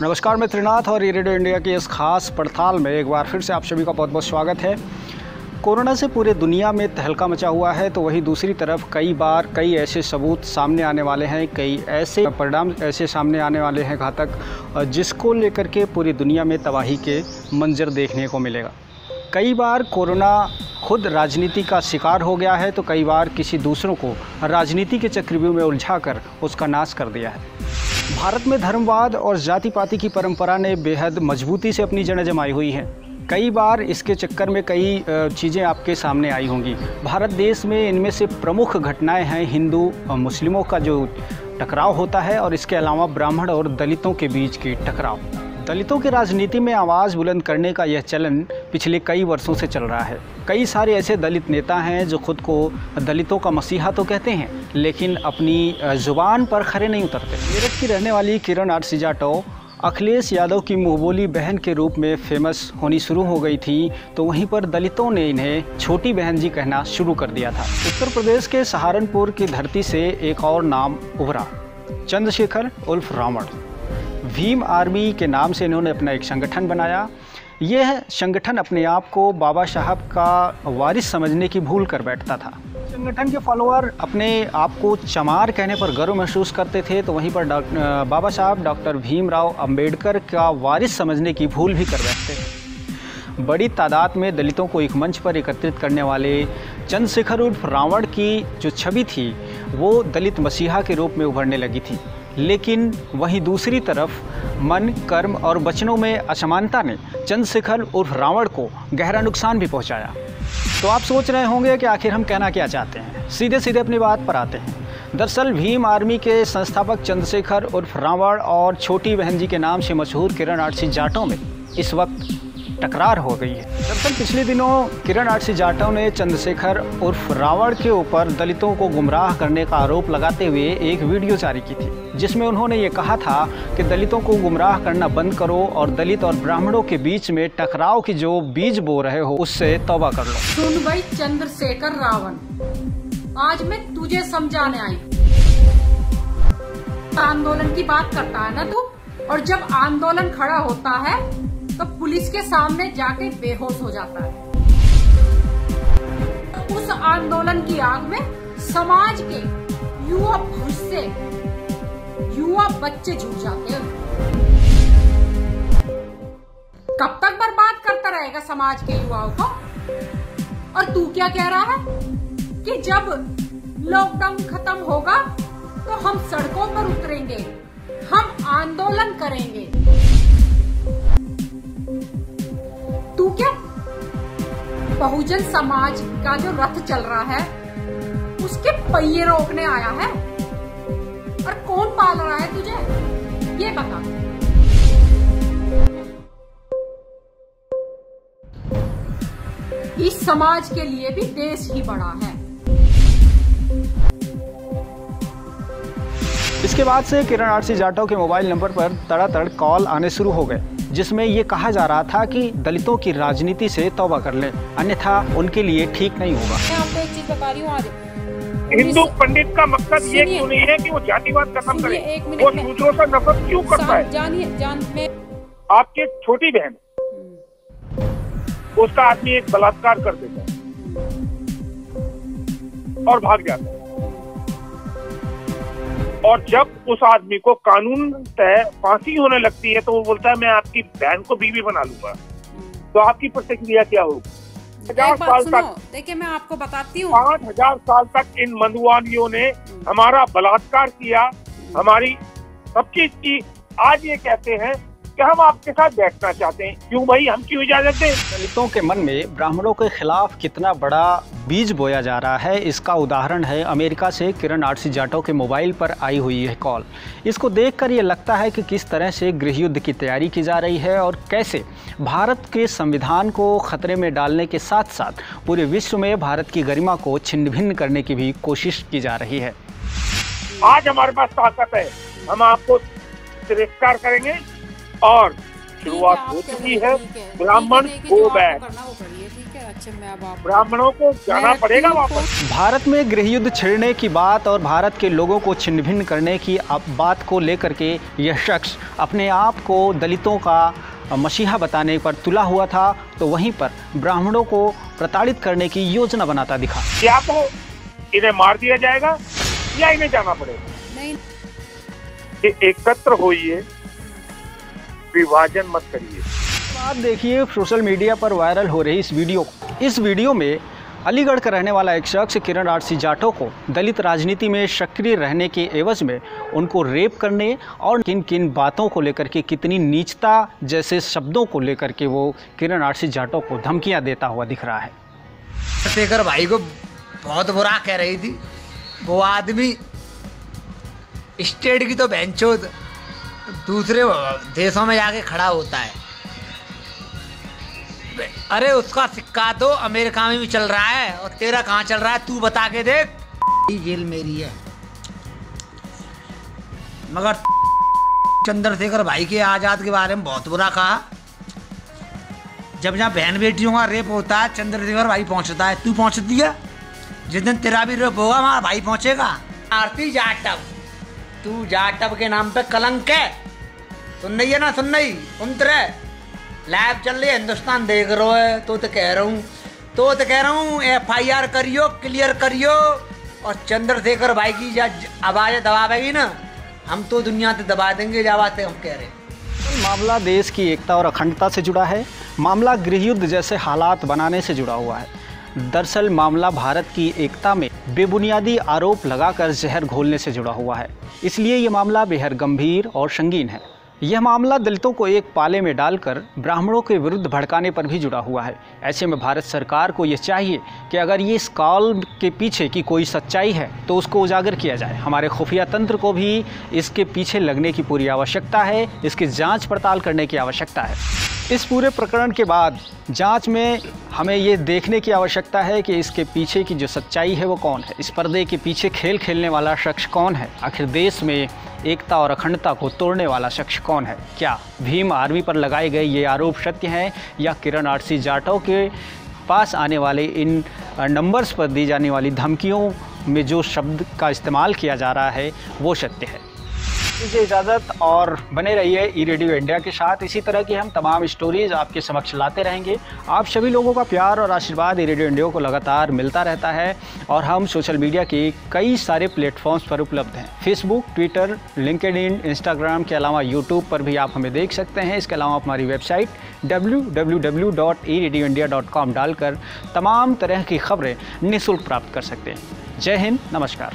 नमस्कार, मैं त्रिनाथ और ये रेडियो इंडिया की इस खास पड़ताल में एक बार फिर से आप सभी का बहुत बहुत स्वागत है। कोरोना से पूरे दुनिया में तहलका मचा हुआ है, तो वहीं दूसरी तरफ कई ऐसे सबूत सामने आने वाले हैं, कई ऐसे परिणाम ऐसे सामने आने वाले हैं घातक, जिसको लेकर के पूरी दुनिया में तबाही के मंजर देखने को मिलेगा। कई बार कोरोना खुद राजनीति का शिकार हो गया है, तो कई बार किसी दूसरों को राजनीति के चक्रव्यूह में उलझाकर उसका नाश कर दिया है। भारत में धर्मवाद और जाति पाति की परंपरा ने बेहद मजबूती से अपनी जड़ें जमाई हुई हैं। कई बार इसके चक्कर में कई चीज़ें आपके सामने आई होंगी। भारत देश में इनमें से प्रमुख घटनाएं हैं हिंदू और मुस्लिमों का जो टकराव होता है, और इसके अलावा ब्राह्मण और दलितों के बीच की टकराव। दलितों की राजनीति में आवाज़ बुलंद करने का यह चलन पिछले कई वर्षों से चल रहा है। कई सारे ऐसे दलित नेता हैं जो खुद को दलितों का मसीहा तो कहते हैं, लेकिन अपनी ज़ुबान पर खरे नहीं उतरते। मेरठ की रहने वाली किरण आरसी जाटव अखिलेश यादव की मुंहबोली बहन के रूप में फेमस होनी शुरू हो गई थी, तो वहीं पर दलितों ने इन्हें छोटी बहन जी कहना शुरू कर दिया था। उत्तर प्रदेश के सहारनपुर की धरती से एक और नाम उभरा, चंद्रशेखर उर्फ रावण। भीम आर्मी के नाम से इन्होंने अपना एक संगठन बनाया। यह संगठन अपने आप को बाबा साहब का वारिस समझने की भूल कर बैठता था। संगठन के फॉलोअर अपने आप को चमार कहने पर गर्व महसूस करते थे, तो वहीं पर बाबा साहब डॉक्टर भीमराव अंबेडकर का वारिस समझने की भूल भी कर बैठते थे। बड़ी तादाद में दलितों को एक मंच पर एकत्रित करने वाले चंद्रशेखर उर्फ रावण की जो छवि थी, वो दलित मसीहा के रूप में उभरने लगी थी। लेकिन वहीं दूसरी तरफ मन, कर्म और वचनों में असमानता ने चंद्रशेखर उर्फ रावण को गहरा नुकसान भी पहुंचाया। तो आप सोच रहे होंगे कि आखिर हम कहना क्या चाहते हैं। सीधे सीधे अपनी बात पर आते हैं। दरअसल भीम आर्मी के संस्थापक चंद्रशेखर उर्फ रावण और छोटी बहन जी के नाम से मशहूर किरण आरसी जाटव में इस वक्त टकरार हो गई है। दरअसल पिछले दिनों किरण आरसी जाटव ने चंद्रशेखर उर्फ रावण के ऊपर दलितों को गुमराह करने का आरोप लगाते हुए एक वीडियो जारी की थी, जिसमें उन्होंने ये कहा था कि दलितों को गुमराह करना बंद करो और दलित और ब्राह्मणों के बीच में टकराव की जो बीज बो रहे हो उससे तौबा कर लो। सुन भाई चंद्रशेखर रावण, आज मैं तुझे समझाने आई। आंदोलन की बात करता है ना तू, और जब आंदोलन खड़ा होता है तो पुलिस के सामने जाके बेहोश हो जाता है। उस आंदोलन की आग में समाज के युवा भविष्य, युवा बच्चे झुक जाते हैं। कब तक बर्बाद करता रहेगा समाज के युवाओं को? और तू क्या कह रहा है कि जब लॉकडाउन खत्म होगा तो हम सड़कों पर उतरेंगे, हम आंदोलन करेंगे। तू क्या बहुजन समाज का जो रथ चल रहा है उसके पहिए रोकने आया है? और कौन पाल रहा है तुझे, ये बता। इस समाज के लिए भी देश ही बड़ा है। इसके बाद से किरण आरसी जाटव के मोबाइल नंबर पर तड़ातड़ कॉल आने शुरू हो गए, जिसमें ये कहा जा रहा था कि दलितों की राजनीति से तौबा कर लें, अन्यथा उनके लिए ठीक नहीं होगा। मैं आपको एक चीज बता रही हूँ, आज हिंदू पंडित का मकसद ये क्यों नहीं है कि वो जातिवाद खत्म करे, वो दूसरों से नफरत क्यों करता है? जानिए आपकी छोटी बहन, उसका आदमी एक बलात्कार कर देता है और भाग जाता है, और जब उस आदमी को कानून तय फांसी होने लगती है तो वो बोलता है मैं आपकी बहन को बीवी बना लूंगा, तो आपकी प्रतिक्रिया क्या होगी? 1000 साल तक, देखिए मैं आपको बताती हूँ, 5000 साल तक इन मधुवानियों ने हमारा बलात्कार किया, हमारी सब चीज की। आज ये कहते हैं कि हम आपके साथ बैठना चाहते हैं। क्यों भाई, हम क्यों इजाजत दें? दलितों के मन में ब्राह्मणों के खिलाफ कितना बड़ा बीज बोया जा रहा है, इसका उदाहरण है अमेरिका से किरण आरसी जाटव के मोबाइल पर आई हुई है कॉल। इसको देखकर ये लगता है कि किस तरह से गृह युद्ध की तैयारी की जा रही है और कैसे भारत के संविधान को खतरे में डालने के साथ साथ पूरे विश्व में भारत की गरिमा को छिन्न भिन्न करने की भी कोशिश की जा रही है। आज हमारे पास ताकत है, हम आपको तिरस्कार करेंगे और शुरुआत हो चुकी है। ब्राह्मण गो बैक, ब्राह्मणों को जाना पड़ेगा वापस। भारत में गृहयुद्ध छिड़ने की बात और भारत के लोगों को छिन्न भिन्न करने की बात को लेकर के यह शख्स अपने आप को दलितों का मसीहा बताने पर तुला हुआ था, तो वहीं पर ब्राह्मणों को प्रताड़ित करने की योजना बनाता दिखा। या तो इन्हें मार दिया जाएगा या इन्हें जाना पड़ेगा। नहीं, एकत्र होइए, विभाजन मत करिए। आप देखिए सोशल मीडिया पर वायरल हो रही इस वीडियो में अलीगढ़ का रहने वाला एक शख्स किरण आरसी जाटव को दलित राजनीति में सक्रिय रहने के एवज में उनको रेप करने और किन किन बातों को लेकर के, कितनी नीचता जैसे शब्दों को लेकर के वो किरण आरसी जाटव को धमकियां देता हुआ दिख रहा है। शेखर भाई को बहुत बुरा कह रही थी। वो आदमी स्टेट की तो बेंचोद दूसरे देशों में जाके खड़ा होता है। अरे उसका सिक्का तो अमेरिका में भी चल रहा है और तेरा कहाँ चल रहा है, तू बता के देख। जेल मेरी है, मगर चंद्रशेखर भाई के आज़ाद के बारे में बहुत बुरा कहा। जब जहाँ बहन बेटियों का रेप होता है चंद्रशेखर भाई पहुँचता है, तू पहुँचती है। जिस दिन तेरा भी रेप होगा हमारा भाई पहुँचेगा। आरती जाटव, तू जाटव के नाम पे कलंक है। सुन रही है ना, सुन रही उनतरे लाइव चल रही है, हिंदुस्तान देख रहा है। तो कह रहा हूँ FIR करियो, क्लियर करियो। और चंद्रशेखर भाई की आवाज़ दबावेगी ना, हम तो दुनिया से दबा देंगे। जावाते हम कह रहे हैं। मामला देश की एकता और अखंडता से जुड़ा है। मामला गृहयुद्ध जैसे हालात बनाने से जुड़ा हुआ है। दरअसल मामला भारत की एकता में बेबुनियादी आरोप लगाकर जहर घोलने से जुड़ा हुआ है। इसलिए ये मामला बेहद गंभीर और संगीन है। यह मामला दलितों को एक पाले में डालकर ब्राह्मणों के विरुद्ध भड़काने पर भी जुड़ा हुआ है। ऐसे में भारत सरकार को ये चाहिए कि अगर ये इस कॉल के पीछे की कोई सच्चाई है तो उसको उजागर किया जाए। हमारे खुफिया तंत्र को भी इसके पीछे लगने की पूरी आवश्यकता है, इसकी जांच पड़ताल करने की आवश्यकता है। इस पूरे प्रकरण के बाद जांच में हमें ये देखने की आवश्यकता है कि इसके पीछे की जो सच्चाई है वो कौन है, इस पर्दे के पीछे खेल खेलने वाला शख्स कौन है, आखिर देश में एकता और अखंडता को तोड़ने वाला शख्स कौन है। क्या भीम आर्मी पर लगाए गए ये आरोप सत्य हैं या किरण आरसी जाटव के पास आने वाले इन नंबर्स पर दी जाने वाली धमकियों में जो शब्द का इस्तेमाल किया जा रहा है वो सत्य है। दीजिए इजाज़त और बने रहिए ई रेडियो इंडिया के साथ। इसी तरह की हम तमाम स्टोरीज़ आपके समक्ष लाते रहेंगे। आप सभी लोगों का प्यार और आशीर्वाद ई रेडियो इंडिया को लगातार मिलता रहता है और हम सोशल मीडिया के कई सारे प्लेटफॉर्म्स पर उपलब्ध हैं। फेसबुक, ट्विटर, लिंक्डइन, इंस्टाग्राम के अलावा यूट्यूब पर भी आप हमें देख सकते हैं। इसके अलावा आप हमारी वेबसाइट www.eradioindia.com डालकर तमाम तरह की खबरें निःशुल्क प्राप्त कर सकते हैं। जय हिंद, नमस्कार।